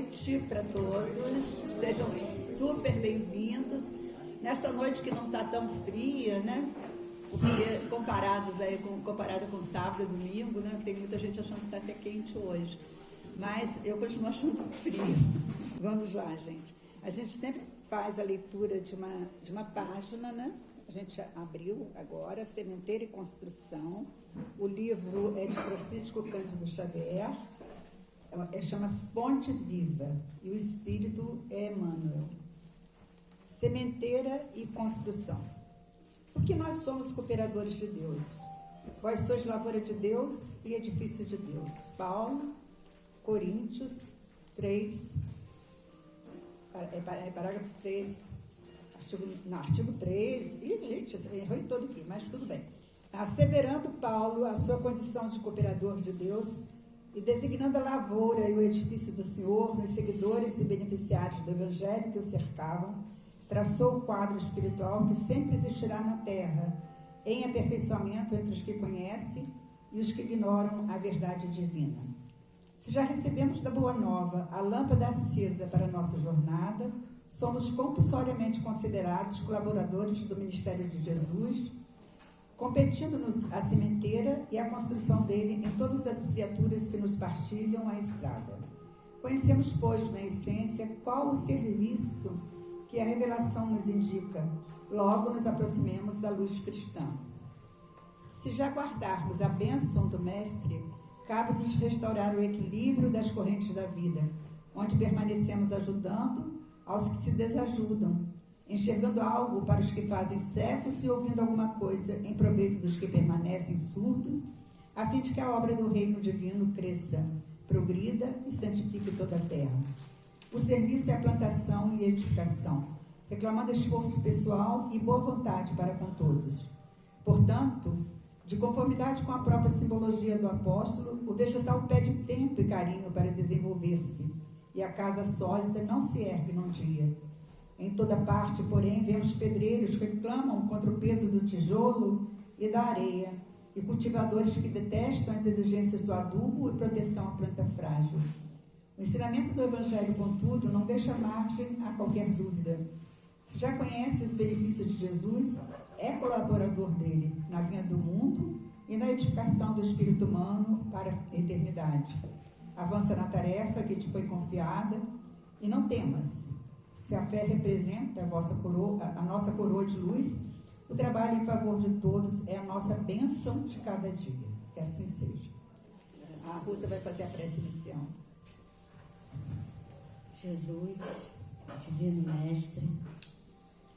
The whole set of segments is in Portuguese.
noite para todos, sejam super bem-vindos. Nesta noite que não está tão fria, né? Porque comparado com sábado e domingo, né? Tem muita gente achando que está até quente hoje. Mas eu continuo achando frio. Vamos lá, gente. A gente sempre faz a leitura de uma página, né? A gente abriu agora, Sementeira e Construção. O livro é de Francisco Cândido Xavier. Chama Fonte Viva e o espírito é Emmanuel. Sementeira e construção. Porque nós somos cooperadores de Deus. Vós sois lavoura de Deus e edifício de Deus. Paulo, Coríntios 3, parágrafo 3, artigo 3. Ih, gente, errei todo aqui, mas tudo bem. Asseverando Paulo a sua condição de cooperador de Deus e designando a lavoura e o edifício do Senhor nos seguidores e beneficiários do Evangelho que o cercavam, traçou o quadro espiritual que sempre existirá na Terra, em aperfeiçoamento entre os que conhecem e os que ignoram a verdade divina. Se já recebemos da Boa Nova a lâmpada acesa para a nossa jornada, somos compulsoriamente considerados colaboradores do Ministério de Jesus, competindo-nos a sementeira e a construção dele em todas as criaturas que nos partilham a estrada. Conhecemos, pois, na essência, qual o serviço que a revelação nos indica, logo nos aproximemos da luz cristã. Se já guardarmos a bênção do Mestre, cabe-nos restaurar o equilíbrio das correntes da vida, onde permanecemos ajudando aos que se desajudam, enxergando algo para os que fazem cegos e ouvindo alguma coisa em proveito dos que permanecem surdos, a fim de que a obra do reino divino cresça, progrida e santifique toda a terra. O serviço é a plantação e edificação, reclamando esforço pessoal e boa vontade para com todos. Portanto, de conformidade com a própria simbologia do apóstolo, o vegetal pede tempo e carinho para desenvolver-se, e a casa sólida não se ergue num dia. Em toda parte, porém, vemos pedreiros que clamam contra o peso do tijolo e da areia, e cultivadores que detestam as exigências do adubo e proteção à planta frágil. O ensinamento do Evangelho, contudo, não deixa margem a qualquer dúvida. Já conhece os benefícios de Jesus, é colaborador dele na vinha do mundo e na edificação do espírito humano para a eternidade. Avança na tarefa que te foi confiada e não temas. Se a fé representa a nossa coroa de luz, o trabalho em favor de todos é a nossa bênção de cada dia. Que assim seja. A Ruta vai fazer a prece inicial. Jesus, Divino Mestre,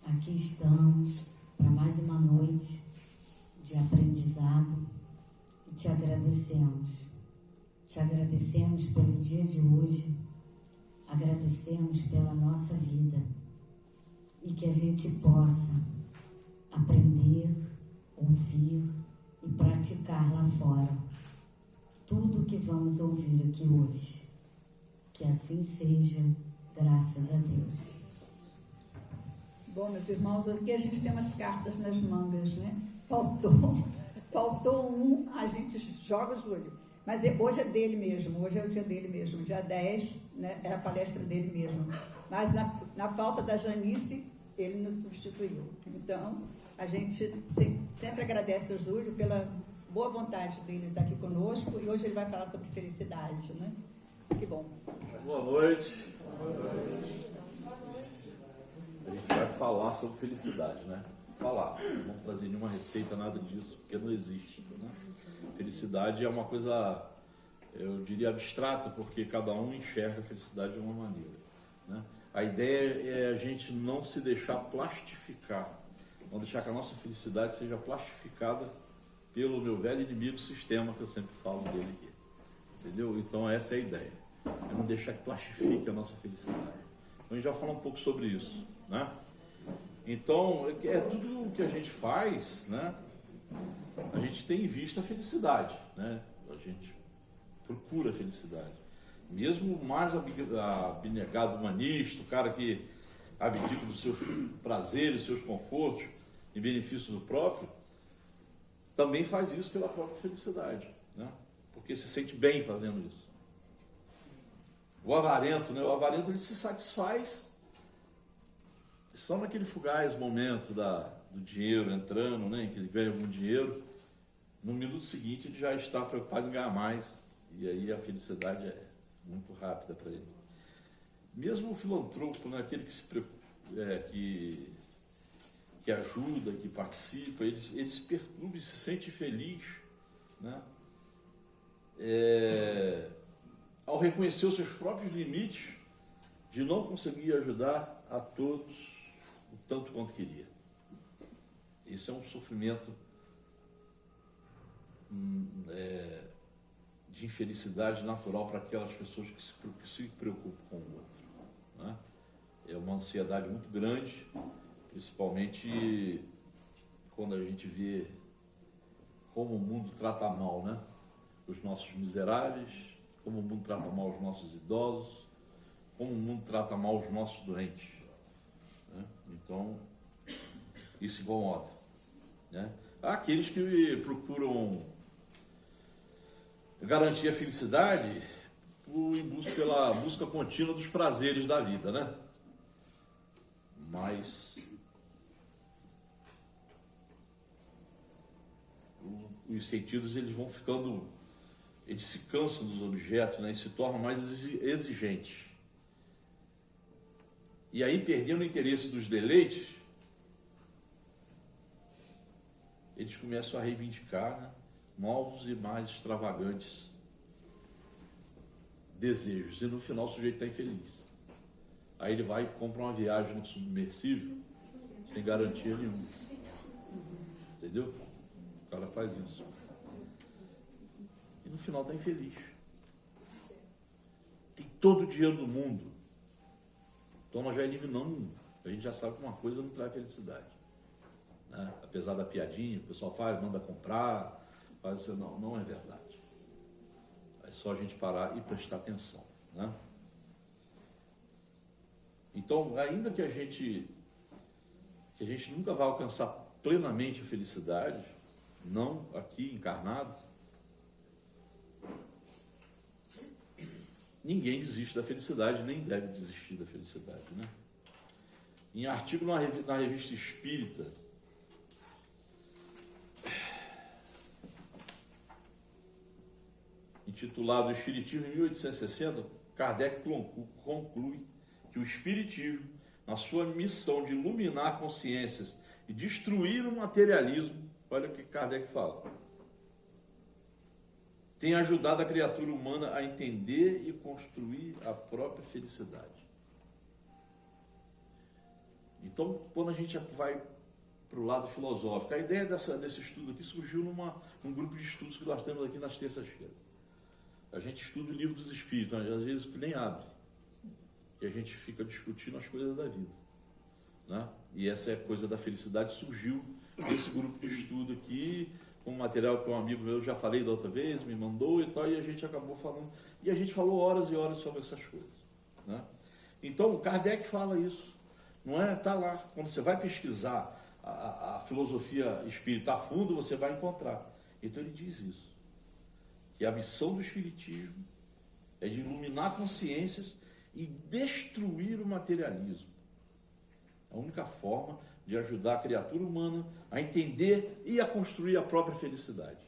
aqui estamos para mais uma noite de aprendizado e te agradecemos. Te agradecemos pelo dia de hoje, agradecemos pela nossa vida e que a gente possa aprender, ouvir e praticar lá fora tudo o que vamos ouvir aqui hoje. Que assim seja, graças a Deus. Bom, meus irmãos, aqui a gente tem umas cartas nas mangas, né? Faltou um, a gente joga o Júlio. Mas hoje é dele mesmo, hoje é o dia dele mesmo. Dia 10, né, é a palestra dele mesmo. Mas na falta da Janice, ele nos substituiu. Então, a gente sempre agradece ao Júlio pela boa vontade dele estar aqui conosco. E hoje ele vai falar sobre felicidade, né? Que bom. Boa noite. A gente vai falar sobre felicidade, né? Falar. Não vamos trazer nenhuma receita, nada disso, porque não existe, né? Felicidade é uma coisa, eu diria, abstrata, porque cada um enxerga a felicidade de uma maneira, né? A ideia é a gente não se deixar plastificar, não deixar que a nossa felicidade seja plastificada pelo meu velho inimigo sistema, que eu sempre falo dele aqui. Entendeu? Então essa é a ideia. É não deixar que plastifique a nossa felicidade. Então a gente já falou um pouco sobre isso, né? Então, é tudo o que a gente faz, né? A gente tem em vista a felicidade, né? A gente procura a felicidade. Mesmo o mais abnegado humanista, o cara que abdica dos seus prazeres, dos seus confortos em benefício do próprio, também faz isso pela própria felicidade, né? Porque se sente bem fazendo isso. O avarento, né? O avarento, ele se satisfaz só naquele fugaz momento do dinheiro entrando, né? Em que ele ganha algum dinheiro. No minuto seguinte ele já está preocupado em ganhar mais. E aí a felicidade é muito rápida para ele. Mesmo o filantropo, né? Aquele que se preocupa, que ajuda, que participa, ele se perturba e se sente feliz, né? Ao reconhecer os seus próprios limites de não conseguir ajudar a todos o tanto quanto queria. Isso é um sofrimento de infelicidade natural para aquelas pessoas que se preocupam com o outro, né? É uma ansiedade muito grande, principalmente quando a gente vê como o mundo trata mal, né? Os nossos miseráveis, como o mundo trata mal os nossos idosos, como o mundo trata mal os nossos doentes, né? Então, isso incomoda, né? Há aqueles que procuram garantir a felicidade pela busca contínua dos prazeres da vida, né? Mas os sentidos, eles vão ficando, eles se cansam dos objetos, né? E se tornam mais exigentes. E aí, perdendo o interesse dos deleites, eles começam a reivindicar, né, novos e mais extravagantes desejos. E no final o sujeito está infeliz. Aí ele vai e compra uma viagem no submersível sem garantia nenhuma. Entendeu? O cara faz isso. E no final está infeliz. Tem todo o dinheiro do mundo. Então nós já eliminamos. A gente já sabe que uma coisa não traz felicidade, né? Apesar da piadinha, o pessoal faz, manda comprar, faz isso. Não é verdade. É só a gente parar e prestar atenção, né? Então, ainda que a gente nunca vai alcançar plenamente a felicidade, não aqui encarnado, ninguém desiste da felicidade, nem deve desistir da felicidade, né? Em artigo na Revista Espírita, intitulado Espiritismo em 1860, Kardec conclui que o Espiritismo, na sua missão de iluminar consciências e destruir o materialismo, olha o que Kardec fala, tem ajudado a criatura humana a entender e construir a própria felicidade. Então, quando a gente vai para o lado filosófico, a ideia desse estudo aqui surgiu num grupo de estudos que nós temos aqui nas terças-feiras. A gente estuda o Livro dos Espíritos, às vezes que nem abre, e a gente fica discutindo as coisas da vida, né? E essa coisa da felicidade surgiu nesse grupo de estudo aqui, com um material que um amigo meu, já falei da outra vez, me mandou e tal, e a gente acabou falando, e a gente falou horas e horas sobre essas coisas, né? Então, Kardec fala isso, não é? Está lá, quando você vai pesquisar a filosofia espírita a fundo, você vai encontrar. Então ele diz isso, que a missão do Espiritismo é de iluminar consciências e destruir o materialismo. A única forma de ajudar a criatura humana a entender e a construir a própria felicidade.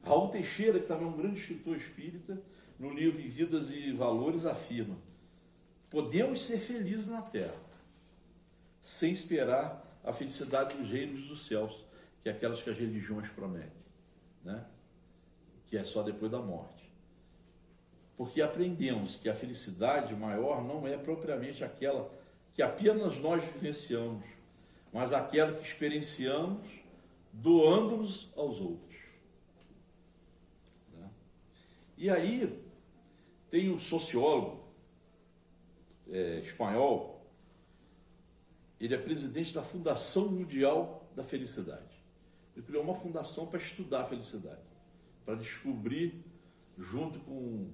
Raul Teixeira, que também é um grande escritor espírita, no livro Vidas e Valores, afirma: podemos ser felizes na Terra, sem esperar a felicidade dos reinos dos céus, que é aquelas que as religiões prometem, né? Que é só depois da morte. Porque aprendemos que a felicidade maior não é propriamente aquela que apenas nós vivenciamos, mas aquela que experienciamos doando-nos aos outros, né? E aí tem um sociólogo espanhol, ele é presidente da Fundação Mundial da Felicidade. Ele criou uma fundação para estudar a felicidade, para descobrir, junto com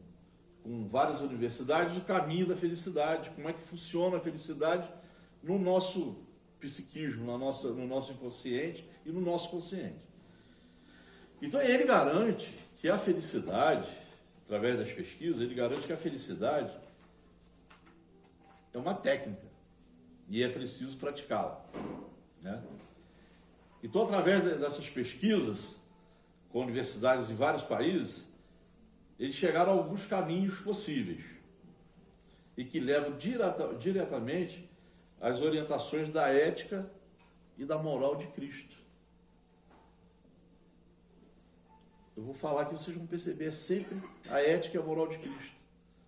várias universidades, o caminho da felicidade, como é que funciona a felicidade no nosso psiquismo, no nosso inconsciente e no nosso consciente. Então ele garante que a felicidade através das pesquisas, ele garante que a felicidade é uma técnica e é preciso praticá-la, né? Então, através dessas pesquisas com universidades em vários países, eles chegaram a alguns caminhos possíveis e que levam diretamente às orientações da ética e da moral de Cristo. Eu vou falar que vocês vão perceber, é sempre a ética e a moral de Cristo.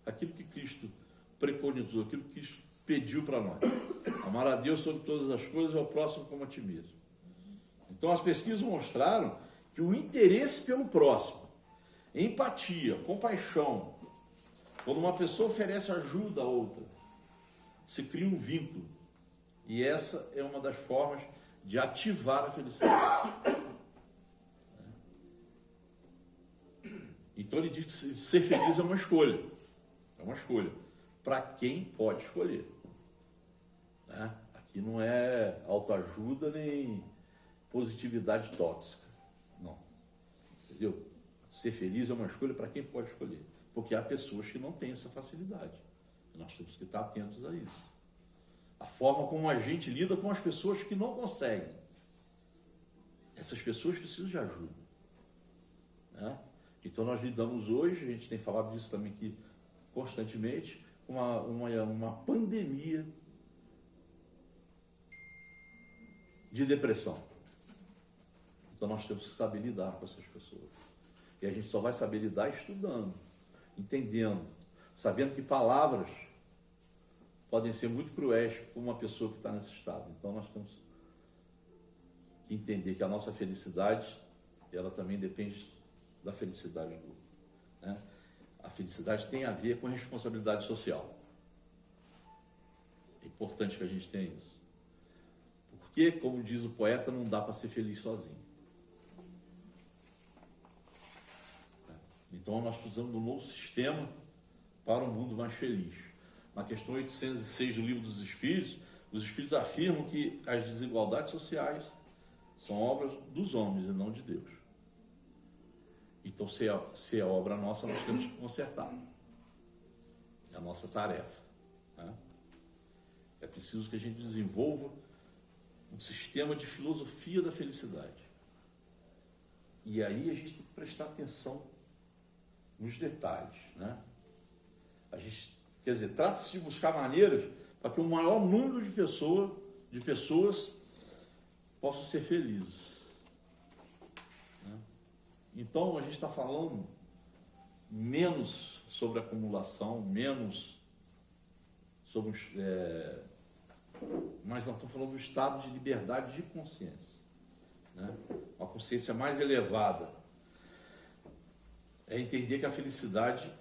Aquilo que Cristo preconizou, aquilo que Cristo pediu para nós. Amar a Deus sobre todas as coisas e ao próximo como a ti mesmo. Então as pesquisas mostraram que o interesse pelo próximo, empatia, compaixão, quando uma pessoa oferece ajuda a outra, se cria um vínculo. E essa é uma das formas de ativar a felicidade. Então ele diz que ser feliz é uma escolha. É uma escolha. Para quem pode escolher. Né? Aqui não é autoajuda nem positividade tóxica. Não. Entendeu? Ser feliz é uma escolha para quem pode escolher. Porque há pessoas que não têm essa facilidade. Nós temos que estar atentos a isso. A forma como a gente lida com as pessoas que não conseguem. Essas pessoas precisam de ajuda. Né? Então nós lidamos hoje, a gente tem falado disso também aqui constantemente, com uma pandemia de depressão. Então nós temos que saber lidar com essas pessoas. E a gente só vai saber lidar estudando, entendendo, sabendo que palavras podem ser muito cruéis para uma pessoa que está nesse estado. Então nós temos que entender que a nossa felicidade, ela também depende da felicidade do outro. Né? A felicidade tem a ver com a responsabilidade social. É importante que a gente tenha isso. Porque, como diz o poeta, não dá para ser feliz sozinho. Então nós precisamos de um novo sistema para um mundo mais feliz. Na questão 806 do Livro dos Espíritos, os Espíritos afirmam que as desigualdades sociais são obras dos homens e não de Deus. Então, se é obra nossa, nós temos que consertar. É a nossa tarefa. Né? É preciso que a gente desenvolva um sistema de filosofia da felicidade. E aí a gente tem que prestar atenção nos detalhes. Né? A gente, quer dizer, trata-se de buscar maneiras para que o maior número de pessoas possam ser felizes. Então, a gente está falando menos sobre acumulação, menos sobre... mas nós estamos falando do estado de liberdade de consciência. Né? Uma consciência mais elevada. É entender que a felicidade...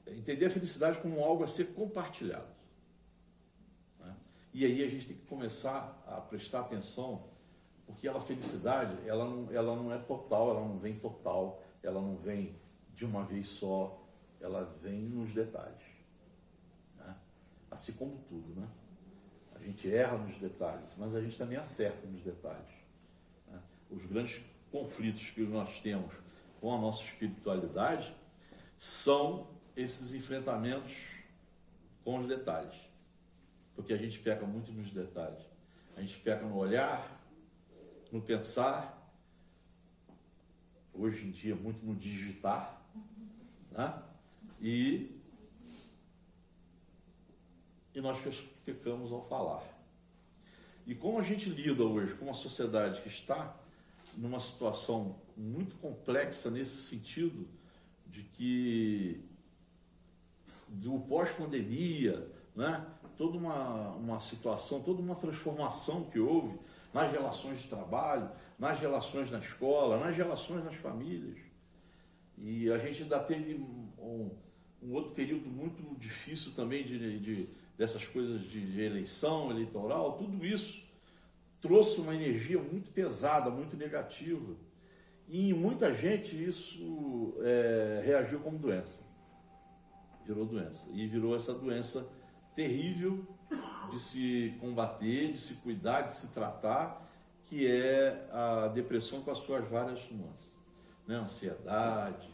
entender a felicidade como algo a ser compartilhado. Né? E aí a gente tem que começar a prestar atenção, porque a felicidade, ela não é total, ela não vem total, ela não vem de uma vez só, ela vem nos detalhes. Né? Assim como tudo, né? A gente erra nos detalhes, mas a gente também acerta nos detalhes. Né? Os grandes conflitos que nós temos com a nossa espiritualidade são esses enfrentamentos com os detalhes. Porque a gente peca muito nos detalhes. A gente peca no olhar, no pensar, hoje em dia muito no digitar, né? E nós pecamos ao falar. E como a gente lida hoje com uma sociedade que está numa situação muito complexa nesse sentido, de que do pós-pandemia, né? Toda uma situação, toda uma transformação que houve nas relações de trabalho, nas relações na escola, nas relações nas famílias. E a gente ainda teve um outro período muito difícil também dessas coisas de eleição, eleitoral. Tudo isso trouxe uma energia muito pesada, muito negativa. E em muita gente isso reagiu como doença. Virou doença. E virou essa doença terrível de se combater, de se cuidar, de se tratar, que é a depressão com as suas várias nuances. Né? Ansiedade,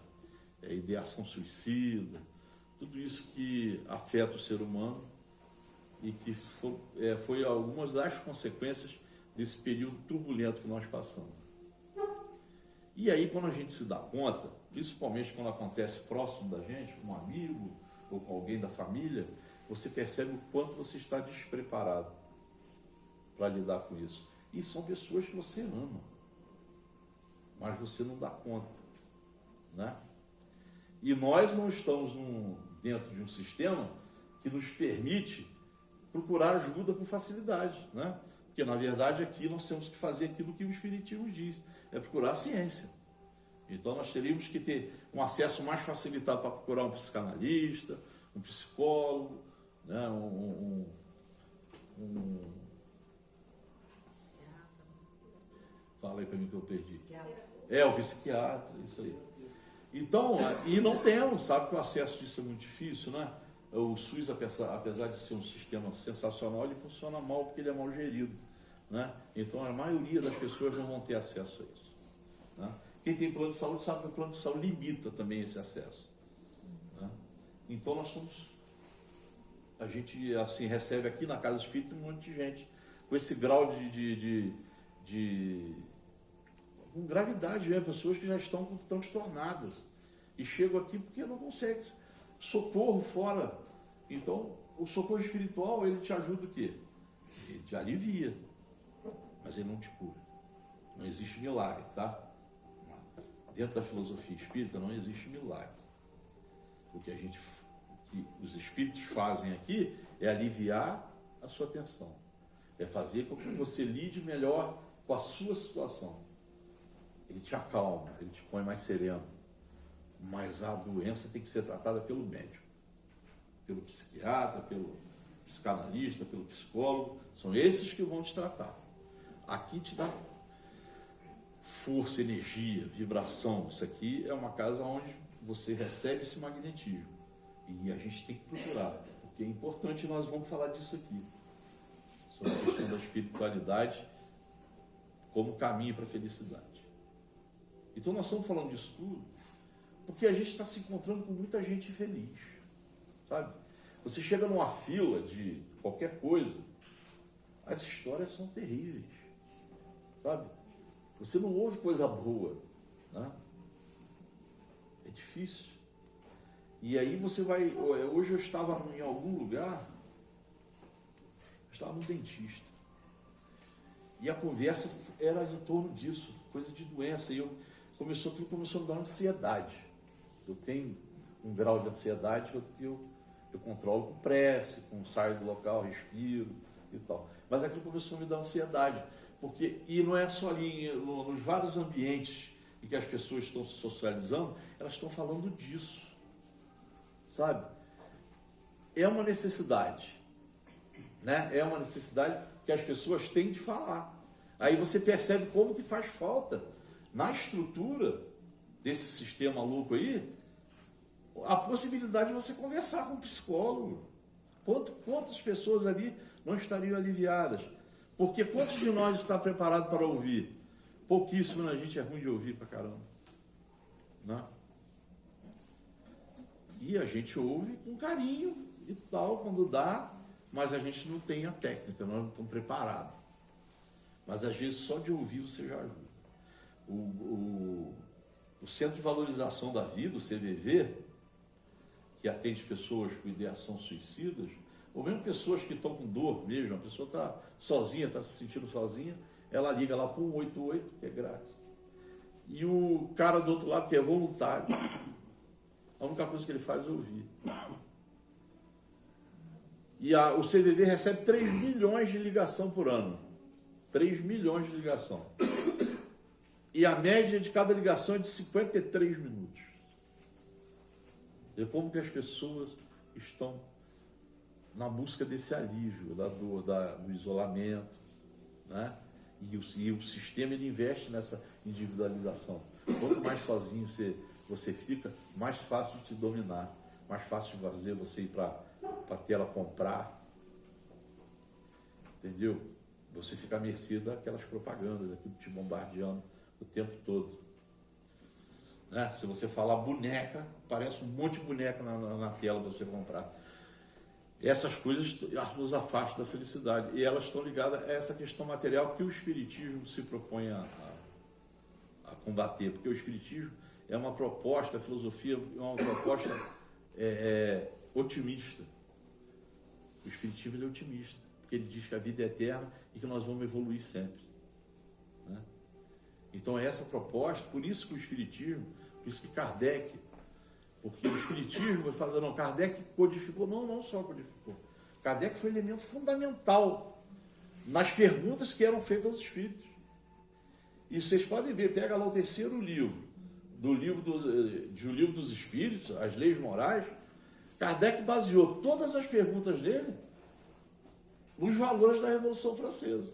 ideação suicida, tudo isso que afeta o ser humano e que foi algumas das consequências desse período turbulento que nós passamos. E aí, quando a gente se dá conta, principalmente quando acontece próximo da gente, com um amigo ou com alguém da família, você percebe o quanto você está despreparado para lidar com isso. E são pessoas que você ama, mas você não dá conta, né? E nós não estamos dentro de um sistema que nos permite procurar ajuda com facilidade, né? Porque, na verdade, aqui nós temos que fazer aquilo que o Espiritismo diz, é procurar a ciência. Então, nós teríamos que ter um acesso mais facilitado para procurar um psicanalista, um psicólogo, né? Fala aí para mim que eu perdi. O psiquiatra, isso aí. Então, e não temos, sabe que o acesso disso é muito difícil, né? O SUS, apesar de ser um sistema sensacional, ele funciona mal porque ele é mal gerido, né? Então, a maioria das pessoas não vão ter acesso a isso, né? Quem tem plano de saúde sabe que o plano de saúde limita também esse acesso, né? Então, a gente assim recebe aqui na Casa Espírita um monte de gente com esse grau com gravidade, né? Pessoas que já estão transtornadas e chegam aqui porque não conseguem socorro fora. Então, o socorro espiritual, ele te ajuda o quê? Ele te alivia, mas ele não te cura. Não existe milagre, tá? Dentro da filosofia espírita não existe milagre. O que os espíritos fazem aqui é aliviar a sua tensão, é fazer com que você lide melhor com a sua situação. Ele te acalma, ele te põe mais sereno. Mas a doença tem que ser tratada pelo médico, pelo psiquiatra, pelo psicanalista, pelo psicólogo. São esses que vão te tratar. Aqui te dá força, energia, vibração. Isso aqui é uma casa onde você recebe esse magnetismo. E a gente tem que procurar, porque é importante, nós vamos falar disso aqui, sobre a questão da espiritualidade como caminho para a felicidade. Então nós estamos falando disso tudo porque a gente está se encontrando com muita gente infeliz, sabe? Você chega numa fila de qualquer coisa, as histórias são terríveis, sabe? Você não ouve coisa boa, né? É difícil. E aí você vai... Hoje eu estava em algum lugar, eu estava no dentista, e a conversa era em torno disso, coisa de doença, e tudo começou a me dar ansiedade. Eu tenho um grau de ansiedade que eu controlo com prece, com saio do local, respiro e tal. Mas aquilo começou a me dar ansiedade, e não é só ali, nos vários ambientes em que as pessoas estão se socializando, elas estão falando disso, sabe? É uma necessidade, né? É uma necessidade que as pessoas têm de falar. Aí você percebe como que faz falta na estrutura desse sistema louco aí, a possibilidade de você conversar com um psicólogo. Quantas pessoas ali não estariam aliviadas? Porque quantos de nós está preparado para ouvir? Pouquíssimo, né? A gente é ruim de ouvir pra caramba, né? E a gente ouve com carinho e tal, quando dá, mas a gente não tem a técnica, nós não estamos preparados. Mas às vezes só de ouvir você já ajuda. O Centro de Valorização da Vida, o CVV, que atende pessoas com ideação suicidas, ou mesmo pessoas que estão com dor mesmo, a pessoa está sozinha, está se sentindo sozinha, ela liga lá para o 188, que é grátis. E o cara do outro lado, que é voluntário, a única coisa que ele faz é ouvir. E o CVV recebe 3 milhões de ligação por ano. 3 milhões de ligação. E a média de cada ligação é de 53 minutos. E como que as pessoas estão na busca desse alívio, da dor, do isolamento, né? E o sistema, ele investe nessa individualização. Quanto mais sozinho você fica, mais fácil de te dominar, mais fácil de fazer você ir para a tela comprar, entendeu? Você fica à mercê daquelas propagandas, daquilo te bombardeando o tempo todo. né? Se você falar boneca, parece um monte de boneca na tela para você comprar. Essas coisas nos afastam da felicidade. E elas estão ligadas a essa questão material que o Espiritismo se propõe a combater. Porque o Espiritismo é uma proposta, a filosofia é uma proposta otimista. O Espiritismo é otimista, porque ele diz que a vida é eterna e que nós vamos evoluir sempre, né? Então é essa proposta, por isso que o Espiritismo, por isso que Kardec, porque o Espiritismo vai fazer, não, Kardec codificou, não só codificou, Kardec foi um elemento fundamental nas perguntas que eram feitas aos Espíritos. E vocês podem ver, pega lá o terceiro livro, do livro dos Espíritos, as leis morais, Kardec baseou todas as perguntas dele nos valores da Revolução Francesa.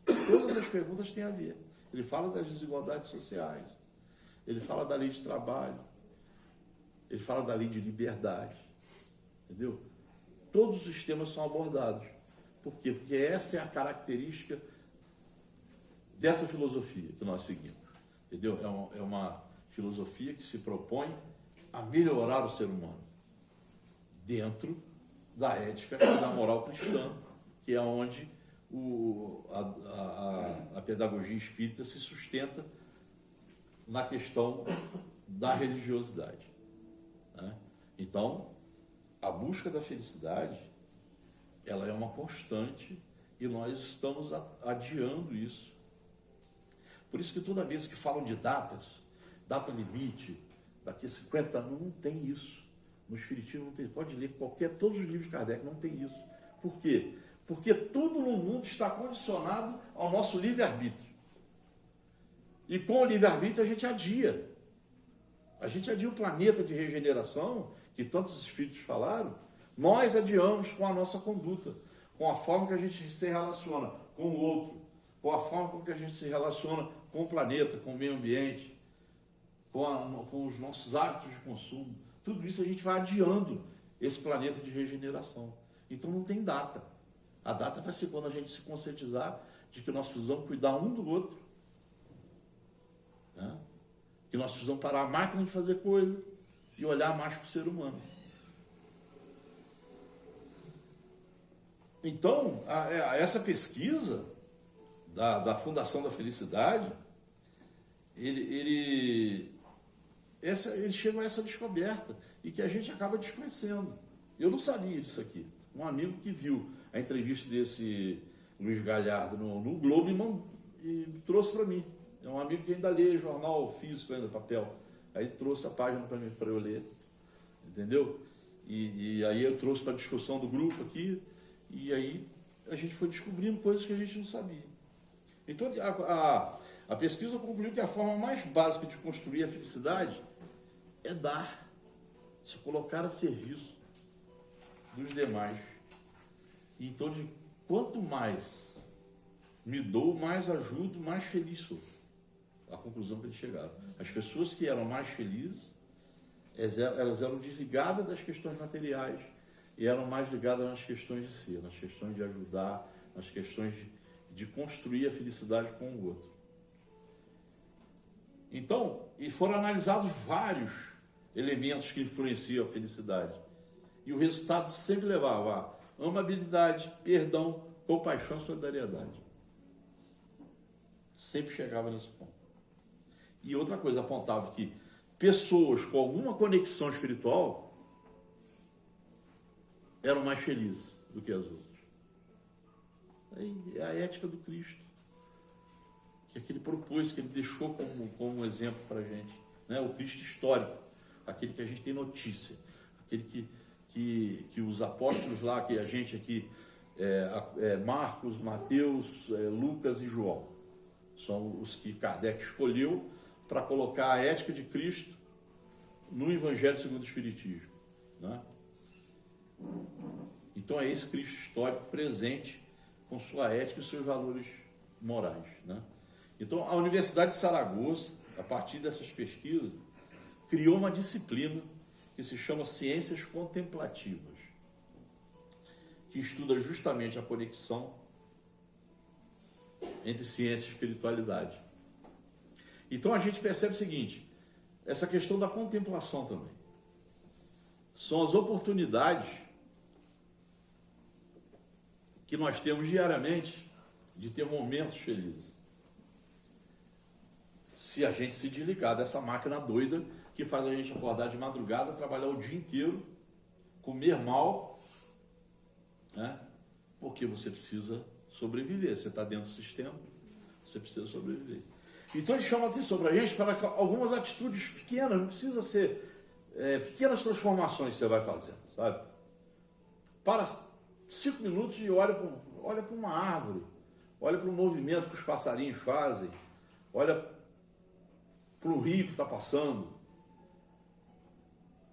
Todas as perguntas têm a ver. Ele fala das desigualdades sociais, ele fala da lei de trabalho, ele fala da lei de liberdade, entendeu? Todos os temas são abordados. Por quê? Porque essa é a característica dessa filosofia que nós seguimos, entendeu? É uma filosofia que se propõe a melhorar o ser humano dentro da ética e da moral cristã, que é onde a pedagogia espírita se sustenta na questão da religiosidade, né? Então, a busca da felicidade, ela é uma constante e nós estamos adiando isso. Por isso que toda vez que falam de datas, data limite, daqui a 50 anos, não tem isso. No Espiritismo não tem. Pode ler todos os livros de Kardec, não tem isso. Por quê? Porque tudo no mundo está condicionado ao nosso livre-arbítrio. E com o livre-arbítrio a gente adia. A gente adia o planeta de regeneração, que tantos espíritos falaram, nós adiamos com a nossa conduta, com a forma que a gente se relaciona com o outro, com a forma com que a gente se relaciona com o planeta, com o meio ambiente, com os nossos hábitos de consumo. Tudo isso a gente vai adiando esse planeta de regeneração. Então não tem data. A data vai ser quando a gente se conscientizar de que nós precisamos cuidar um do outro, né? Que nós precisamos parar a máquina de fazer coisa e olhar mais para o ser humano. Então, essa pesquisa da Fundação da Felicidade, ele chega a essa descoberta e que a gente acaba desconhecendo. Eu não sabia disso aqui. Um amigo que viu a entrevista desse Luiz Galhardo no Globo e trouxe para mim. É um amigo que ainda lê jornal físico, ainda papel. Aí trouxe a página para mim, para eu ler. Entendeu? E aí eu trouxe para a discussão do grupo aqui. E aí a gente foi descobrindo coisas que a gente não sabia. Então a pesquisa concluiu que a forma mais básica de construir a felicidade é dar, se colocar a serviço dos demais. Então, quanto mais me dou, mais ajudo, mais feliz sou. A conclusão que eles chegaram. As pessoas que eram mais felizes, elas eram desligadas das questões materiais e eram mais ligadas nas questões de ser, nas questões de ajudar, nas questões de construir a felicidade com o outro. Então, e foram analisados vários elementos que influenciam a felicidade. E o resultado sempre levava a amabilidade, perdão, compaixão e solidariedade. Sempre chegava nesse ponto. E outra coisa, apontava que pessoas com alguma conexão espiritual eram mais felizes do que as outras. É a ética do Cristo, que ele propôs, que ele deixou como exemplo para a gente, né? O Cristo histórico, aquele que a gente tem notícia, aquele que os apóstolos lá, que a gente aqui, Marcos, Mateus, Lucas e João, são os que Kardec escolheu para colocar a ética de Cristo no Evangelho segundo o Espiritismo, né? Então é esse Cristo histórico presente com sua ética e seus valores morais, né? Então a Universidade de Saragoça, a partir dessas pesquisas, criou uma disciplina que se chama Ciências Contemplativas, que estuda justamente a conexão entre ciência e espiritualidade. Então a gente percebe o seguinte, essa questão da contemplação também. São as oportunidades que nós temos diariamente de ter momentos felizes. Se a gente se desligar dessa máquina doida que faz a gente acordar de madrugada, trabalhar o dia inteiro, comer mal, né? Porque você precisa sobreviver. Você está dentro do sistema, você precisa sobreviver. Então ele chama a atenção para a gente para algumas atitudes pequenas, não precisa ser pequenas transformações que você vai fazendo, sabe? Para 5 minutos e olha para uma árvore, olha para o movimento que os passarinhos fazem, olha para o rio que está passando,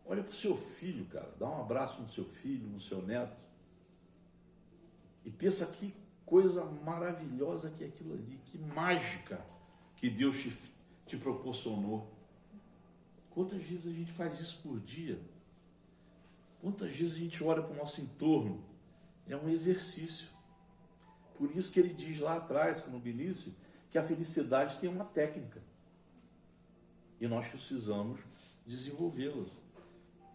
olha para o seu filho, cara, dá um abraço no seu filho, no seu neto, e pensa que coisa maravilhosa que é aquilo ali, que mágica que Deus te proporcionou. Quantas vezes a gente faz isso por dia? Quantas vezes a gente olha para o nosso entorno? É um exercício. Por isso que ele diz lá atrás, no início, que a felicidade tem uma técnica. E nós precisamos desenvolvê-las.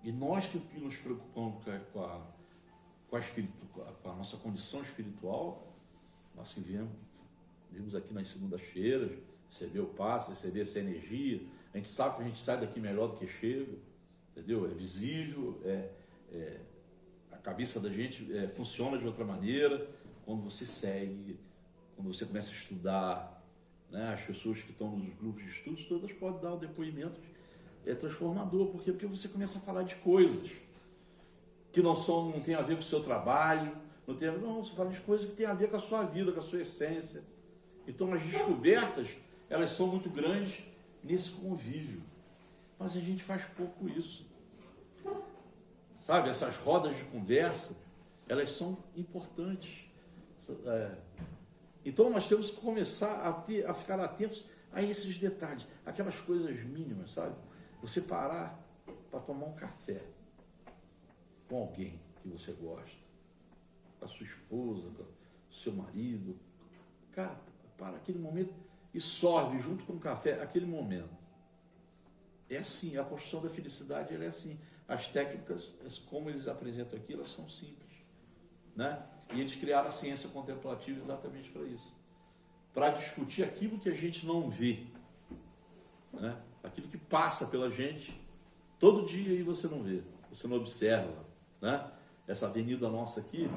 E nós que nos preocupamos com a nossa condição espiritual, nós que vimos aqui nas segundas-feiras, receber o passe, receber essa energia, a gente sabe que a gente sai daqui melhor do que chega, entendeu? É visível, a cabeça da gente funciona de outra maneira, quando você segue, quando você começa a estudar, né? As pessoas que estão nos grupos de estudos, todas podem dar o depoimento transformador. Por quê? Porque você começa a falar de coisas que não tem a ver com o seu trabalho, não, você fala de coisas que tem a ver com a sua vida, com a sua essência. Então as descobertas, elas são muito grandes nesse convívio. Mas a gente faz pouco isso. Sabe, essas rodas de conversa, elas são importantes. Então nós temos que começar a ficar atentos a esses detalhes, aquelas coisas mínimas, sabe? Você parar para tomar um café com alguém que você gosta, com a sua esposa, com o seu marido. Cara, para aquele momento e sorve junto com o café aquele momento. É assim, a construção da felicidade ela é assim. As técnicas, como eles apresentam aqui, elas são simples, né? E eles criaram a ciência contemplativa exatamente para isso, para discutir aquilo que a gente não vê, né? Aquilo que passa pela gente todo dia e você não vê, você não observa, né? Essa avenida nossa aqui,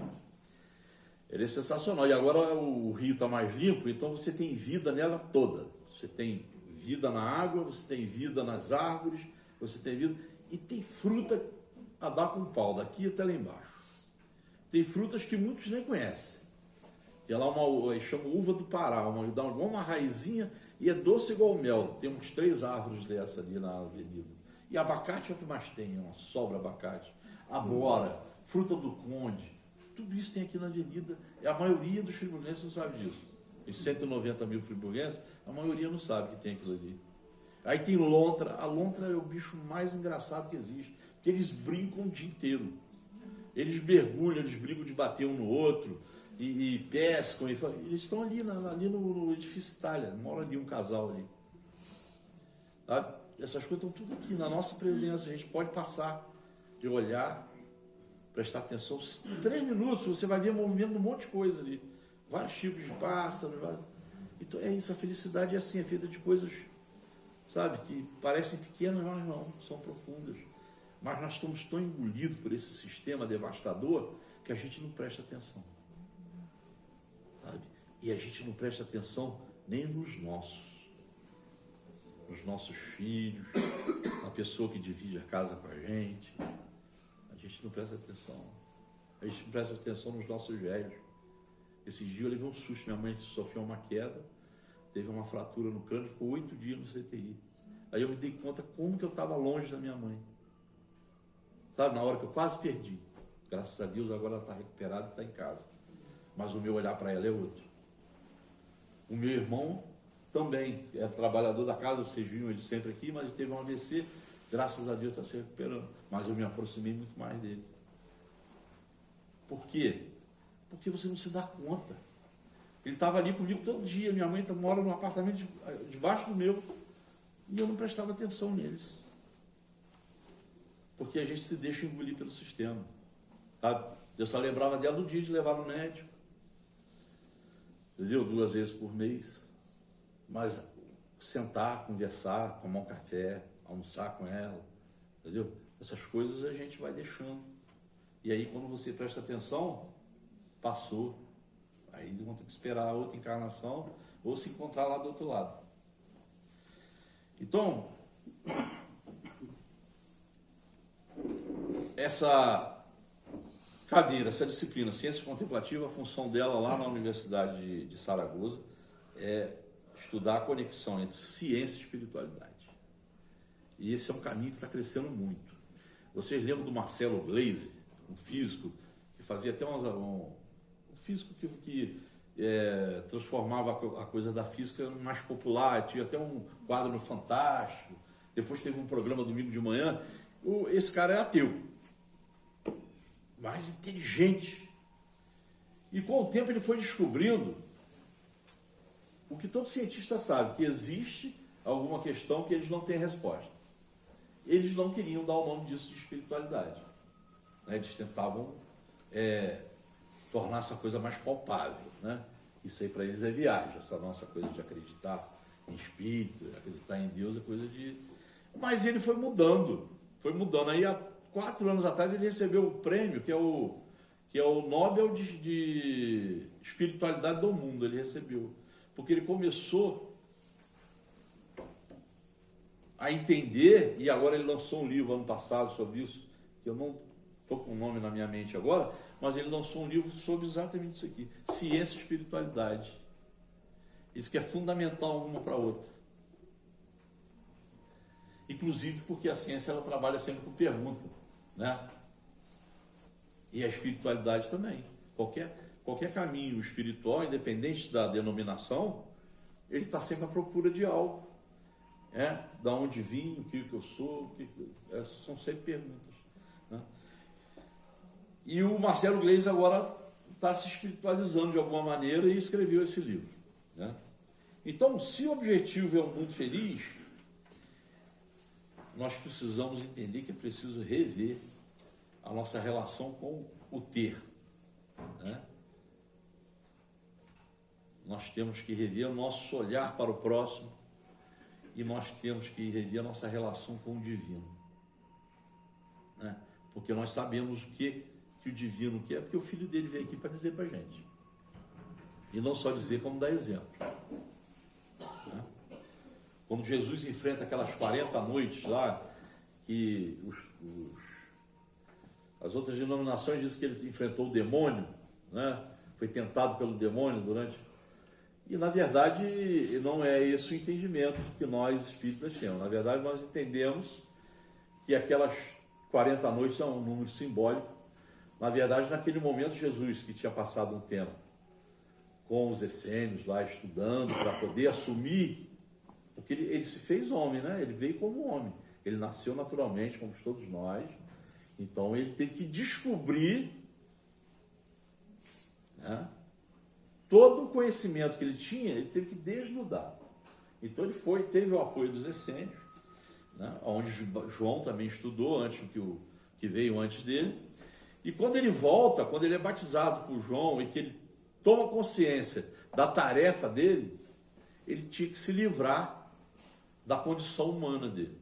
ela é sensacional. E agora o rio está mais limpo, então você tem vida nela toda. Você tem vida na água, você tem vida nas árvores, você tem vida... E tem fruta a dar com pau, daqui até lá embaixo. Tem frutas que muitos nem conhecem. Tem lá eles chamam uva do Pará, dá uma raizinha e é doce igual mel. Tem uns 3 árvores dessa ali na avenida. E abacate é o que mais tem, uma sobra abacate. Amora, fruta do conde. Tudo isso tem aqui na avenida. E a maioria dos friburguenses não sabe disso. Os 190 mil friburguenses, a maioria não sabe que tem aquilo ali. Aí tem lontra. A lontra é o bicho mais engraçado que existe. Porque eles brincam o dia inteiro. Eles mergulham, eles brigam de bater um no outro. E pescam. Eles estão ali no edifício Itália. Mora ali um casal ali. Sabe? Essas coisas estão tudo aqui, na nossa presença. A gente pode passar de olhar, prestar atenção. 3 minutos você vai ver movimento de um monte de coisa ali. Vários tipos de pássaros. Então é isso, a felicidade é assim, é feita de coisas, sabe, que parecem pequenas, mas não, são profundas. Mas nós estamos tão engolidos por esse sistema devastador que a gente não presta atenção. Sabe? E a gente não presta atenção nem nos nossos filhos, na pessoa que divide a casa com a gente. A gente não presta atenção. A gente não presta atenção nos nossos velhos. Esses dias eu levei um susto. Minha mãe sofreu uma queda, teve uma fratura no crânio, ficou 8 dias no CTI. Aí eu me dei conta como que eu estava longe da minha mãe. Sabe, na hora que eu quase perdi. Graças a Deus agora ela está recuperada e está em casa. Mas o meu olhar para ela é outro. O meu irmão também é trabalhador da casa, vocês viram ele sempre aqui, mas teve um AVC, graças a Deus está se recuperando. Mas eu me aproximei muito mais dele. Por quê? Porque você não se dá conta. Ele estava ali comigo todo dia. Minha mãe mora num apartamento debaixo do meu. E eu não prestava atenção neles. Porque a gente se deixa engolir pelo sistema. Sabe? Eu só lembrava dela no dia de levar no médico. Entendeu? 2 vezes por mês. Mas sentar, conversar, tomar um café, almoçar com ela, entendeu? Essas coisas a gente vai deixando. E aí quando você presta atenção, passou. Aí vão ter que esperar a outra encarnação ou se encontrar lá do outro lado. Então, essa cadeira, essa disciplina, Ciência Contemplativa, a função dela lá na Universidade de Saragoça é estudar a conexão entre ciência e espiritualidade. E esse é um caminho que está crescendo muito. Vocês lembram do Marcelo Gleiser, um físico que fazia até um físico que transformava a coisa da física mais popular, tinha até um quadro no Fantástico, depois teve um programa domingo de manhã. Esse cara é ateu, mas inteligente. E com o tempo ele foi descobrindo o que todo cientista sabe, que existe alguma questão que eles não têm resposta. Eles não queriam dar o nome disso de espiritualidade. Eles tentavam tornar essa coisa mais palpável. Né? Isso aí para eles é viagem, essa nossa coisa de acreditar em espírito, acreditar em Deus é coisa de... Mas ele foi mudando. Aí há 4 anos atrás ele recebeu o prêmio, que é o Nobel de Espiritualidade do Mundo, ele recebeu. Porque ele começou a entender, e agora ele lançou um livro ano passado sobre isso, que eu não estou com o nome na minha mente agora, mas ele lançou um livro sobre exatamente isso aqui, ciência e espiritualidade. Isso que é fundamental uma para a outra. Inclusive porque a ciência ela trabalha sempre com pergunta, né? E a espiritualidade também. Qualquer caminho espiritual, independente da denominação, ele está sempre à procura de algo. Da onde vim, o que eu sou, essas são sempre perguntas. Né? E o Marcelo Gleiser agora está se espiritualizando de alguma maneira e escreveu esse livro. Né? Então, se o objetivo é um mundo feliz, nós precisamos entender que é preciso rever a nossa relação com o ter. Né? Nós temos que rever o nosso olhar para o próximo e nós temos que rever a nossa relação com o divino. Né? Porque nós sabemos o que o divino quer, porque o filho dele veio aqui para dizer para a gente. E não só dizer, como dar exemplo. Né? Quando Jesus enfrenta aquelas 40 noites lá, que as outras denominações dizem que ele enfrentou o demônio, né? Foi tentado pelo demônio durante... E, na verdade, não é esse o entendimento que nós espíritas temos. Na verdade, nós entendemos que aquelas 40 noites são um número simbólico. Na verdade, naquele momento, Jesus, que tinha passado um tempo com os essênios lá, estudando, para poder assumir, porque ele se fez homem, né? Ele veio como homem. Ele nasceu naturalmente, como todos nós. Então, ele teve que descobrir, né? Todo o conhecimento que ele tinha, ele teve que desnudar. Então ele teve o apoio dos essênios, né, onde João também estudou, antes que veio antes dele. E quando ele volta, quando ele é batizado por João e que ele toma consciência da tarefa dele, ele tinha que se livrar da condição humana dele.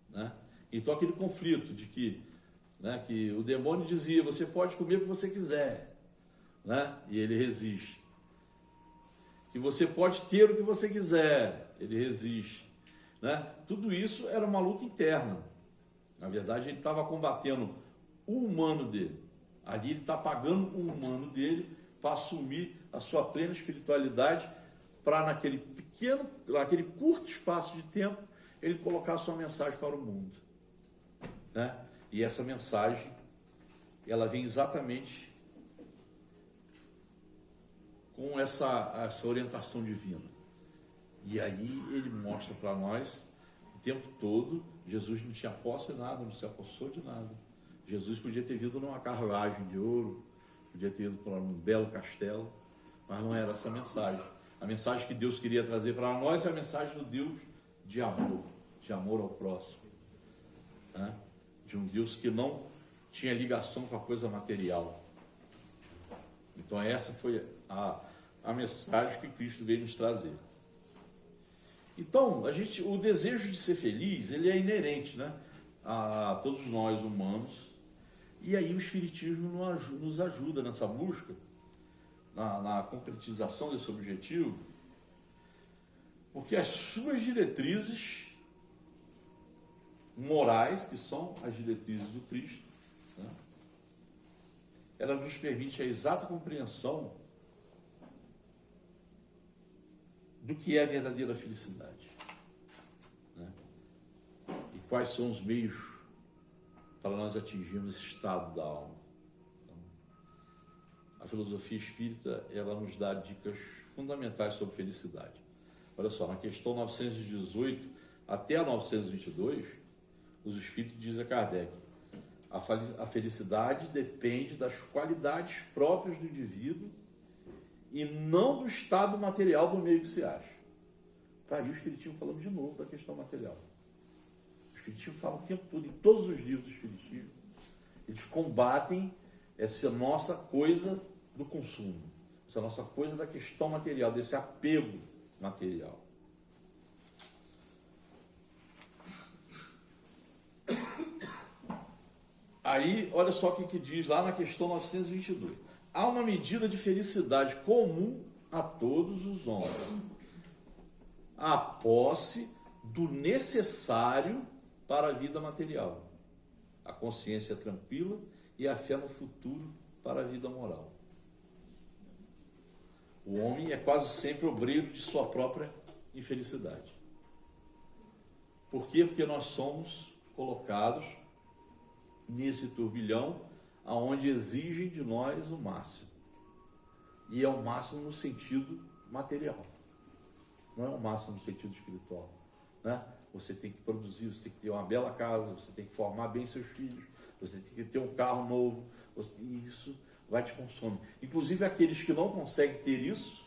Né? Então aquele conflito de que o demônio dizia, você pode comer o que você quiser. Né? E ele resiste. Que você pode ter o que você quiser, ele resiste. Né? Tudo isso era uma luta interna. Na verdade, ele estava combatendo o humano dele. Ali ele está pagando o humano dele para assumir a sua plena espiritualidade, para naquele curto espaço de tempo, ele colocar a sua mensagem para o mundo. Né? E essa mensagem, ela vem exatamente com essa orientação divina. E aí ele mostra para nós, o tempo todo, Jesus não tinha posse de nada, não se apossou de nada. Jesus podia ter vindo numa carruagem de ouro, podia ter ido para um belo castelo, mas não era essa a mensagem. A mensagem que Deus queria trazer para nós é a mensagem do Deus de amor ao próximo, né? De um Deus que não tinha ligação com a coisa material. Então essa foi a mensagem que Cristo veio nos trazer. Então, o desejo de ser feliz, ele é inerente, né, a todos nós humanos. E aí o Espiritismo nos ajuda nessa busca, na concretização desse objetivo, porque as suas diretrizes morais, que são as diretrizes do Cristo, né, ela nos permite a exata compreensão do que é a verdadeira felicidade, né? E quais são os meios para nós atingirmos esse estado da alma. Então, a filosofia espírita, ela nos dá dicas fundamentais sobre felicidade. Olha só, na questão 918 até a 922, os espíritos dizem a Kardec: a felicidade depende das qualidades próprias do indivíduo e não do estado material do meio que se acha. Tá aí o Espiritismo falando de novo da questão material. O Espiritismo fala o tempo todo, em todos os livros do Espiritismo, eles combatem essa nossa coisa do consumo, essa nossa coisa da questão material, desse apego material. Aí, olha só o que diz lá na questão 922. Há uma medida de felicidade comum a todos os homens: a posse do necessário para a vida material, a consciência tranquila e a fé no futuro para a vida moral. O homem é quase sempre obreiro de sua própria infelicidade. Por quê? Porque nós somos colocados nesse turbilhão aonde exigem de nós o máximo. E é o máximo no sentido material. Não é o máximo no sentido espiritual, né? Você tem que produzir, você tem que ter uma bela casa, você tem que formar bem seus filhos, você tem que ter um carro novo, e isso vai te consumir. Inclusive aqueles que não conseguem ter isso,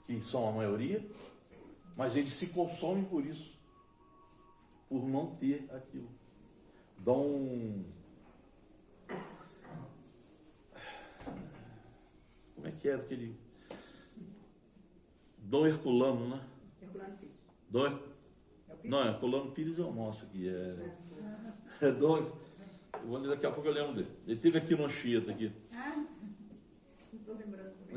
que são a maioria, mas eles se consomem por isso, por não ter aquilo. Como é que é aquele Dom Herculano, né? Herculano Pires. Não, Herculano Pires é o nosso aqui. Daqui a pouco eu lembro dele. Ele esteve aqui no Anchieta aqui. Não estou lembrando também.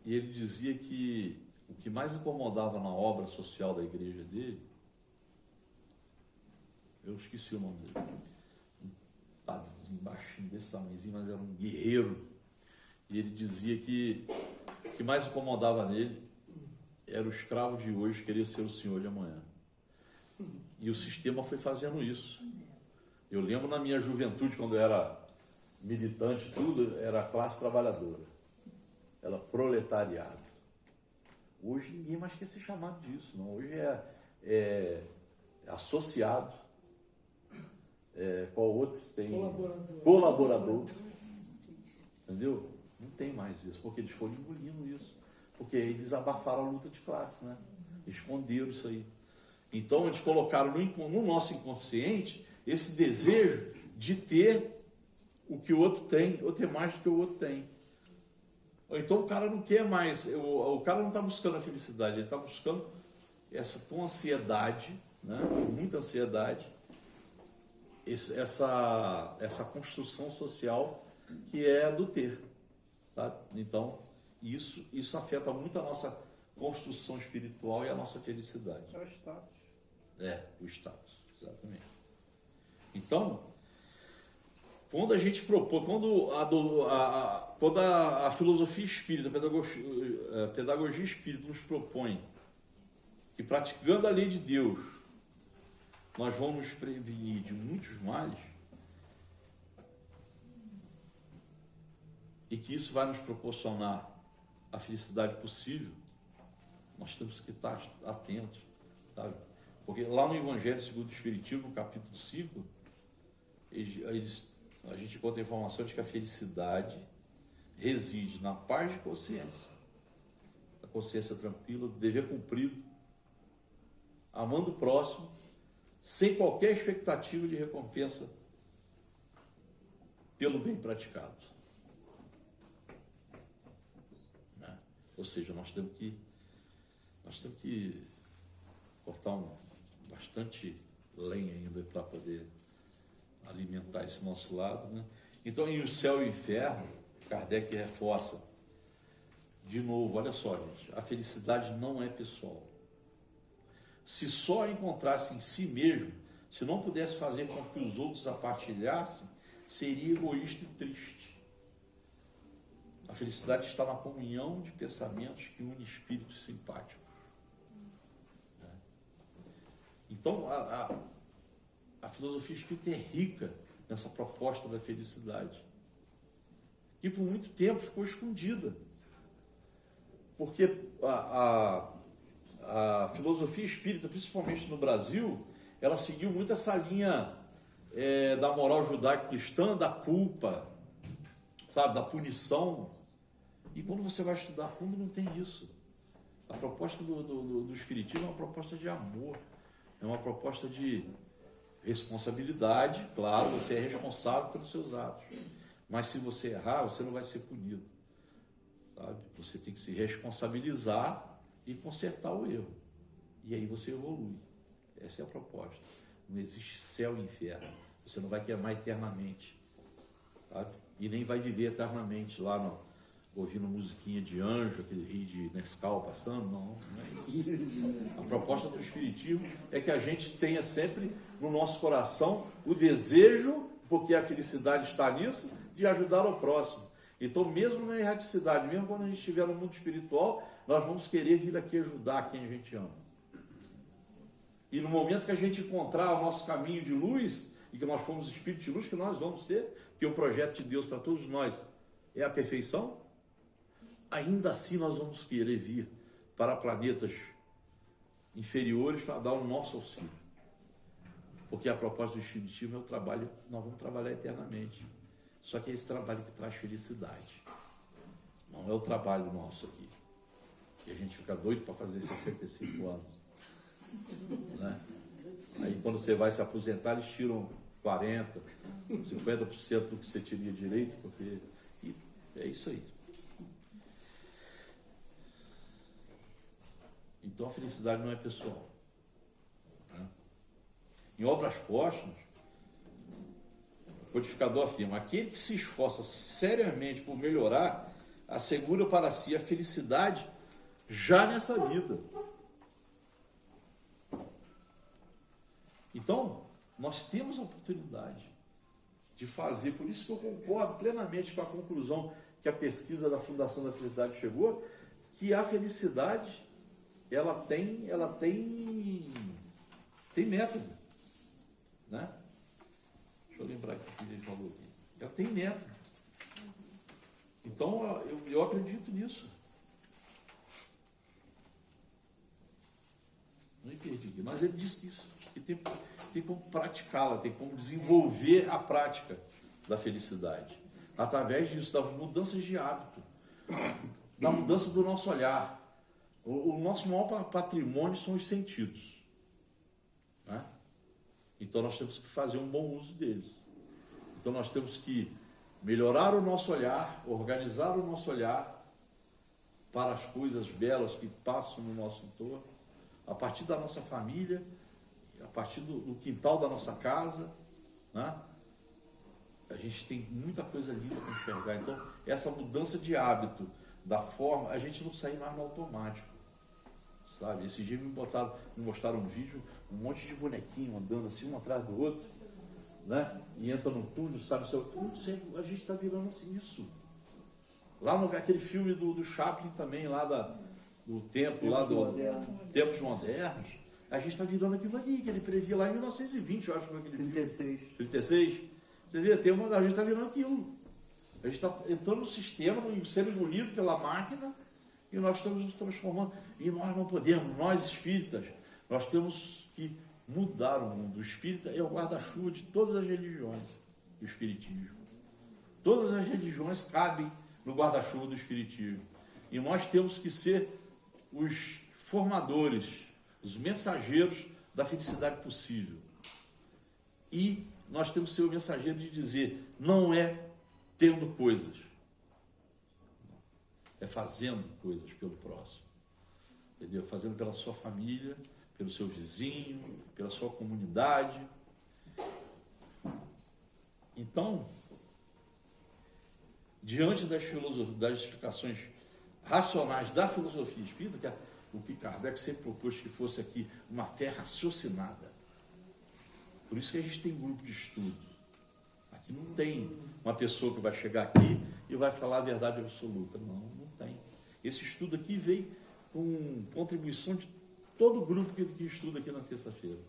E ele dizia que o que mais incomodava na obra social da igreja dele, eu esqueci o nome dele, um padrezinho baixinho desse tamanhozinho, mas era um guerreiro. E ele dizia que o que mais incomodava nele era o escravo de hoje querer ser o senhor de amanhã. E o sistema foi fazendo isso. Eu lembro na minha juventude, quando eu era militante, tudo, era a classe trabalhadora, era proletariado. Hoje ninguém mais quer ser chamado disso, não. Hoje é associado. Qual outro tem? Colaborador. Entendeu? Não tem mais isso, porque eles foram engolindo isso. Porque eles abafaram a luta de classe, né? Esconderam isso aí. Então eles colocaram no nosso inconsciente esse desejo de ter o que o outro tem, ou ter mais do que o outro tem. Então o cara não quer mais, o cara não está buscando a felicidade, ele está buscando com ansiedade, né? Com muita ansiedade, essa construção social que é do ter, sabe? Então isso afeta muito a nossa construção espiritual e a nossa felicidade. É o status. O status, exatamente. Então, quando a gente propõe, quando a filosofia espírita, a pedagogia espírita nos propõe que praticando a lei de Deus nós vamos nos prevenir de muitos males, e que isso vai nos proporcionar a felicidade possível, nós temos que estar atentos, sabe? Porque lá no Evangelho segundo o Espiritismo, no capítulo 5, a gente encontra a informação de que a felicidade reside na paz de consciência. consciência tranquila, do dever cumprido, amando o próximo, sem qualquer expectativa de recompensa pelo bem praticado. Né? Ou seja, nós temos que cortar bastante lenha ainda para poder alimentar esse nosso lado. Né? Então, em O Céu e o Inferno, Kardec reforça, de novo, olha só, gente, a felicidade não é pessoal. Se só a encontrasse em si mesmo, se não pudesse fazer com que os outros a partilhassem, seria egoísta e triste. A felicidade está na comunhão de pensamentos que une espíritos simpáticos. Então, a filosofia espírita é rica nessa proposta da felicidade, que por muito tempo ficou escondida. Porque a filosofia espírita, principalmente no Brasil, ela seguiu muito essa linha da moral judaico-cristã, da culpa, sabe, da punição. E quando você vai estudar a fundo, não tem isso. A proposta do Espiritismo é uma proposta de amor, é uma proposta de responsabilidade. Claro, você é responsável pelos seus atos, mas se você errar, você não vai ser punido, sabe? Você tem que se responsabilizar e consertar o erro, e aí você evolui. Essa é a proposta. Não existe céu e inferno. Você não vai queimar eternamente, sabe? E nem vai viver eternamente lá ouvindo musiquinha de anjo, aquele rio de Nescau passando. Não é isso. A proposta do Espiritismo é que a gente tenha sempre no nosso coração o desejo, porque a felicidade está nisso, de ajudar o próximo. Então, mesmo na erraticidade, mesmo quando a gente estiver no mundo espiritual, nós vamos querer vir aqui ajudar quem a gente ama. E no momento que a gente encontrar o nosso caminho de luz, e que nós fomos espíritos de luz, que nós vamos ser, que o projeto de Deus para todos nós é a perfeição, ainda assim nós vamos querer vir para planetas inferiores para dar o nosso auxílio. Porque a proposta do Espiritismo é o trabalho, nós vamos trabalhar eternamente. Só que é esse trabalho que traz felicidade. Não é o trabalho nosso aqui. E a gente fica doido para fazer 65 anos. Né? Aí quando você vai se aposentar, eles tiram 40%, 50% do que você teria direito, porque é isso aí. Então a felicidade não é pessoal. Né? Em Obras Póstumas, o codificador afirma: aquele que se esforça seriamente por melhorar, assegura para si a felicidade já nessa vida. Então, nós temos a oportunidade de fazer, por isso que eu concordo plenamente com a conclusão que a pesquisa da Fundação da Felicidade chegou, que a felicidade, ela tem método, né? Deixa eu lembrar aqui o que ele falou aqui. Ela tem método. Então, eu acredito nisso. Não me perdi aqui, mas ele disse isso, que tem como praticá-la, tem como desenvolver a prática da felicidade. Através disso, das mudanças de hábito, da mudança do nosso olhar. O nosso maior patrimônio são os sentidos. Né? Então nós temos que fazer um bom uso deles. Então nós temos que melhorar o nosso olhar, organizar o nosso olhar para as coisas belas que passam no nosso entorno, a partir da nossa família, a partir do quintal da nossa casa. Né? A gente tem muita coisa linda para enxergar. Então, essa mudança de hábito, da forma, a gente não sair mais no automático. Sabe? Esse dia me mostraram um vídeo, um monte de bonequinho andando assim, um atrás do outro, né? E entra no túnel, sabe? A gente está virando assim isso. Lá naquele filme do Chaplin também, lá do templo, lá do Tempos Modernos, a gente está virando aquilo ali, que ele previa lá em 1920, eu acho que foi aquele 36. filme. 36. Você vê, a gente está virando aquilo. A gente está entrando no sistema, sendo engolido pela máquina, e nós estamos nos transformando. E nós não podemos, nós espíritas, nós temos que mudar o mundo. O espírita é o guarda-chuva de todas as religiões do espiritismo. Todas as religiões cabem no guarda-chuva do espiritismo. E nós temos que ser os formadores, os mensageiros da felicidade possível. E nós temos que ser o mensageiro de dizer, não é tendo coisas, é fazendo coisas pelo próximo, entendeu? Fazendo pela sua família, pelo seu vizinho, pela sua comunidade. Então, diante das explicações racionais da filosofia espírita, o que Kardec sempre propôs que fosse aqui uma fé raciocinada. Por isso que a gente tem grupo de estudo. Aqui não tem uma pessoa que vai chegar aqui e vai falar a verdade absoluta. Não tem. Esse estudo aqui veio com contribuição de todo o grupo que estuda aqui na terça-feira.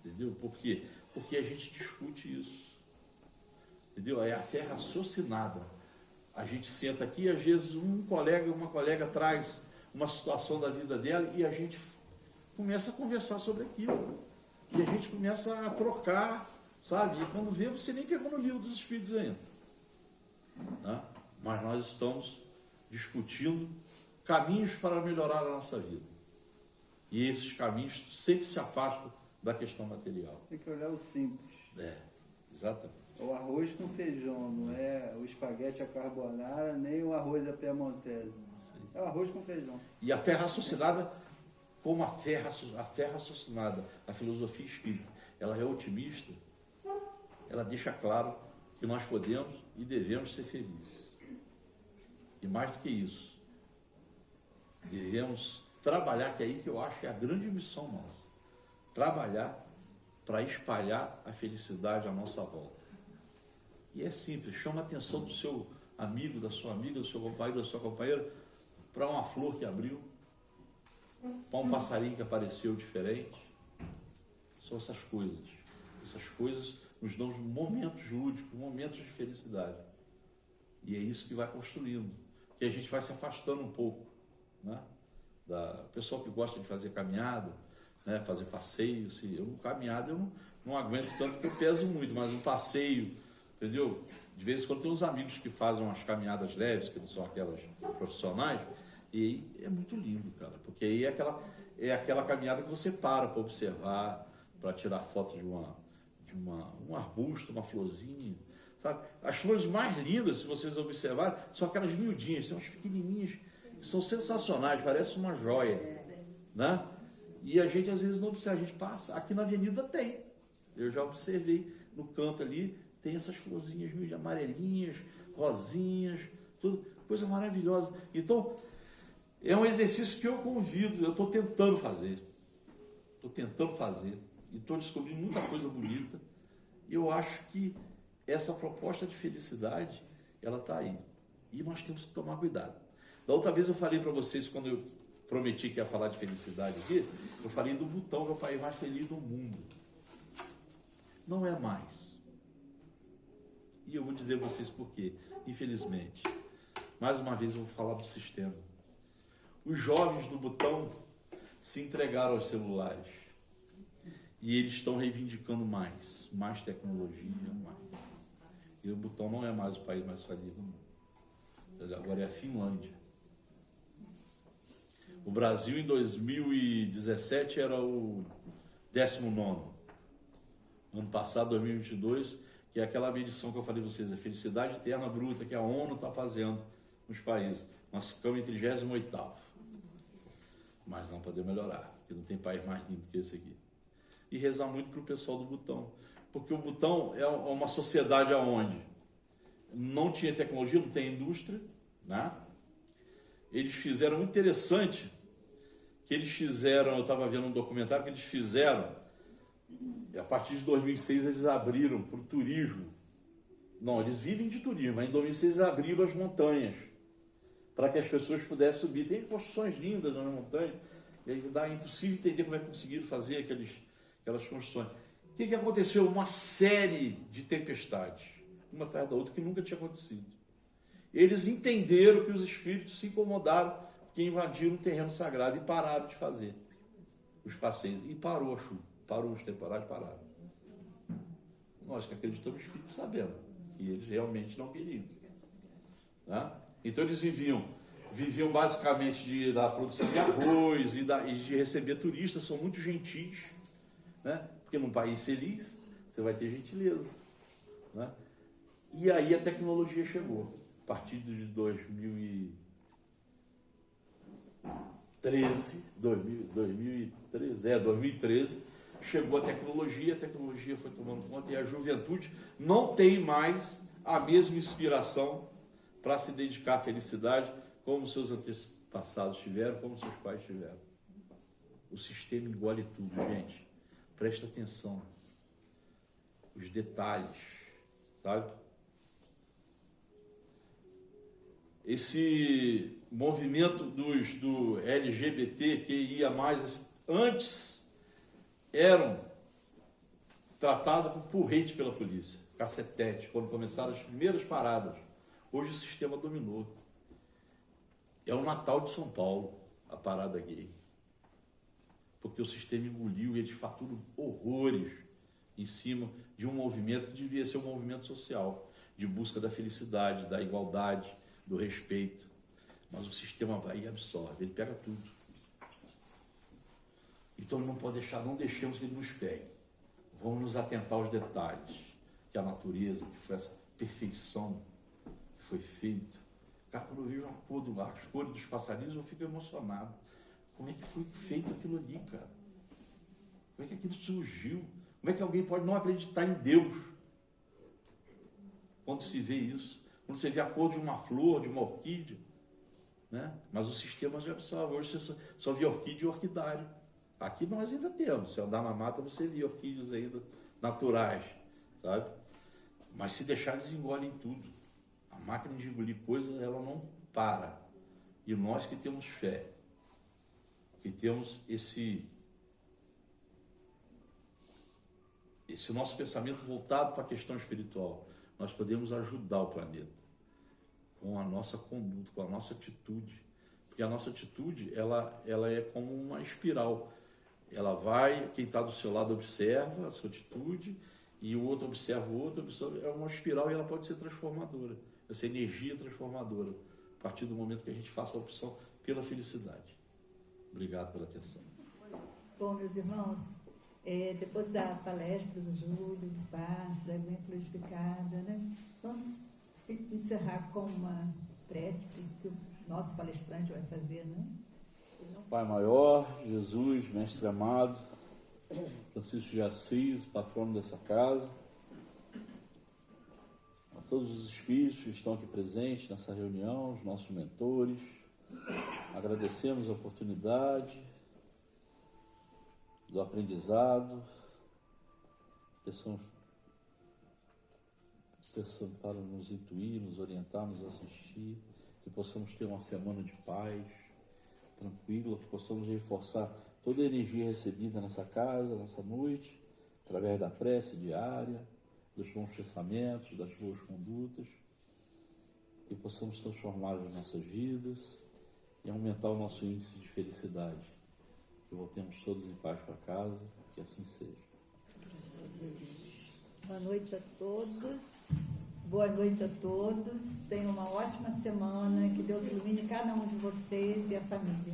Entendeu? Por quê? Porque a gente discute isso. Entendeu? É a fé raciocinada. A gente senta aqui, às vezes uma colega traz uma situação da vida dela e a gente começa a conversar sobre aquilo. E a gente começa a trocar, sabe? E quando vê, você nem pegou no livro dos Espíritos ainda. Né? Mas nós estamos discutindo caminhos para melhorar a nossa vida. E esses caminhos sempre se afastam da questão material. Tem que olhar o simples. Exatamente. O arroz com feijão, não é o espaguete à carbonara, nem o arroz à piemontese. É o arroz com feijão. E a fé raciocinada, como a fé raciocinada, a filosofia espírita, ela é otimista, ela deixa claro que nós podemos e devemos ser felizes. E mais do que isso, devemos trabalhar, que é aí que eu acho que é a grande missão nossa. Trabalhar para espalhar a felicidade à nossa volta. E é simples, chama a atenção do seu amigo, da sua amiga, do seu companheiro, da sua companheira, para uma flor que abriu, para um passarinho que apareceu diferente. São essas coisas. Essas coisas nos dão momentos lúdicos, momentos de felicidade. E é isso que vai construindo. Que a gente vai se afastando um pouco, né? Da pessoa que gosta de fazer caminhada, né? Fazer passeio. Caminhada eu não aguento tanto porque eu peso muito, mas um passeio, entendeu? De vez em quando tem uns amigos que fazem umas caminhadas leves, que não são aquelas profissionais, e aí é muito lindo, cara, porque aí é aquela caminhada que você para observar, para tirar foto de um arbusto, uma florzinha, sabe? As flores mais lindas, se vocês observarem, são aquelas miudinhas, são umas pequenininhas, que são sensacionais, parece uma joia, né? E a gente às vezes não observa, a gente passa, aqui na avenida tem, eu já observei no canto ali, tem essas florzinhas meio amarelinhas, rosinhas, tudo, coisa maravilhosa. Então, é um exercício que eu convido, eu estou tentando fazer. E estou descobrindo muita coisa bonita. E eu acho que essa proposta de felicidade, ela está aí. E nós temos que tomar cuidado. Da outra vez eu falei para vocês, quando eu prometi que ia falar de felicidade aqui, eu falei do Butão, que é o país mais feliz do mundo. Não é mais. E eu vou dizer a vocês por quê. Infelizmente. Mais uma vez eu vou falar do sistema. Os jovens do Butão se entregaram aos celulares. E eles estão reivindicando mais tecnologia, mais. E o Butão não é mais o país mais feliz do mundo. Agora é a Finlândia. O Brasil em 2017 era o 19º. Ano passado, 2022, que é aquela medição que eu falei para vocês, a felicidade eterna bruta que a ONU está fazendo nos países. Nós ficamos em 38º. Mas não podemos melhorar, porque não tem país mais lindo que esse aqui. E rezar muito para o pessoal do Butão, porque o Butão é uma sociedade onde não tinha tecnologia, não tem indústria, né? Eles fizeram muito interessante, que eles fizeram, eu estava vendo um documentário que eles fizeram, e a partir de 2006 eles abriram para o turismo. Não, eles vivem de turismo, mas em 2006 eles abriram as montanhas, para que as pessoas pudessem subir. Tem construções lindas na montanha, e aí é impossível entender como é que conseguiram fazer aquelas construções. O que aconteceu? Uma série de tempestades, uma atrás da outra, que nunca tinha acontecido. Eles entenderam que os espíritos se incomodaram, que invadiram o terreno sagrado e pararam de fazer os passeios. E parou a chuva, parou os temporais, pararam. Nós que acreditamos no espírito sabemos que eles realmente não queriam. Né? Então eles viviam viviam basicamente da produção de arroz e de receber turistas, são muito gentis, né? Porque num país feliz você vai ter gentileza, né? E aí a tecnologia chegou, a partir de 2013 chegou a tecnologia foi tomando conta e a juventude não tem mais a mesma inspiração para se dedicar à felicidade como seus antepassados tiveram, como seus pais tiveram. O sistema engole tudo, gente. Presta atenção. Os detalhes, sabe? Esse movimento do LGBTQIA+, antes eram tratados com porrete pela polícia, cacetete, quando começaram as primeiras paradas. Hoje o sistema dominou. É o Natal de São Paulo, a parada gay. Porque o sistema engoliu e eles faturam horrores em cima de um movimento que devia ser um movimento social, de busca da felicidade, da igualdade, do respeito. Mas o sistema vai e absorve, ele pega tudo. Então ele não pode deixar, não deixemos que ele nos pegue. Vamos nos atentar aos detalhes, que a natureza, que foi essa perfeição que foi feita. Cara, quando eu vejo as cores dos passarinhos, eu fico emocionado. Como é que foi feito aquilo ali, cara? Como é que aquilo surgiu? Como é que alguém pode não acreditar em Deus quando se vê isso? Quando você vê a cor de uma flor, de uma orquídea, né? Mas o sistema já absorve. Hoje você só vê orquídea e orquidário. Aqui nós ainda temos. Se andar na mata, você vê orquídeas ainda naturais, sabe? Mas se deixar, eles engolem tudo. A máquina de engolir coisas, ela não para. E nós que temos fé, que temos esse nosso pensamento voltado para a questão espiritual, nós podemos ajudar o planeta com a nossa conduta, com a nossa atitude. Porque a nossa atitude, ela é como uma espiral. Ela vai, quem está do seu lado observa a sua atitude, e o outro observa o outro, é uma espiral e ela pode ser transformadora. Essa energia transformadora, a partir do momento que a gente faça a opção pela felicidade. Obrigado pela atenção. Bom, meus irmãos, depois da palestra do Júlio, do passe, da Aguinha Fluidificada, né? Vamos encerrar com uma prece que o nosso palestrante vai fazer, né? Pai maior, Jesus, mestre amado, Francisco de Assis, patrono dessa casa, a todos os espíritos que estão aqui presentes nessa reunião, os nossos mentores, agradecemos a oportunidade do aprendizado, peçamos para nos intuir, nos orientar, nos assistir, que possamos ter uma semana de paz, tranquila, que possamos reforçar toda a energia recebida nessa casa, nessa noite, através da prece diária, dos bons pensamentos, das boas condutas, que possamos transformar as nossas vidas e aumentar o nosso índice de felicidade, que voltemos todos em paz para casa, que assim seja. Boa noite a todos. Boa noite a todos. Tenham uma ótima semana. Que Deus ilumine cada um de vocês e a família.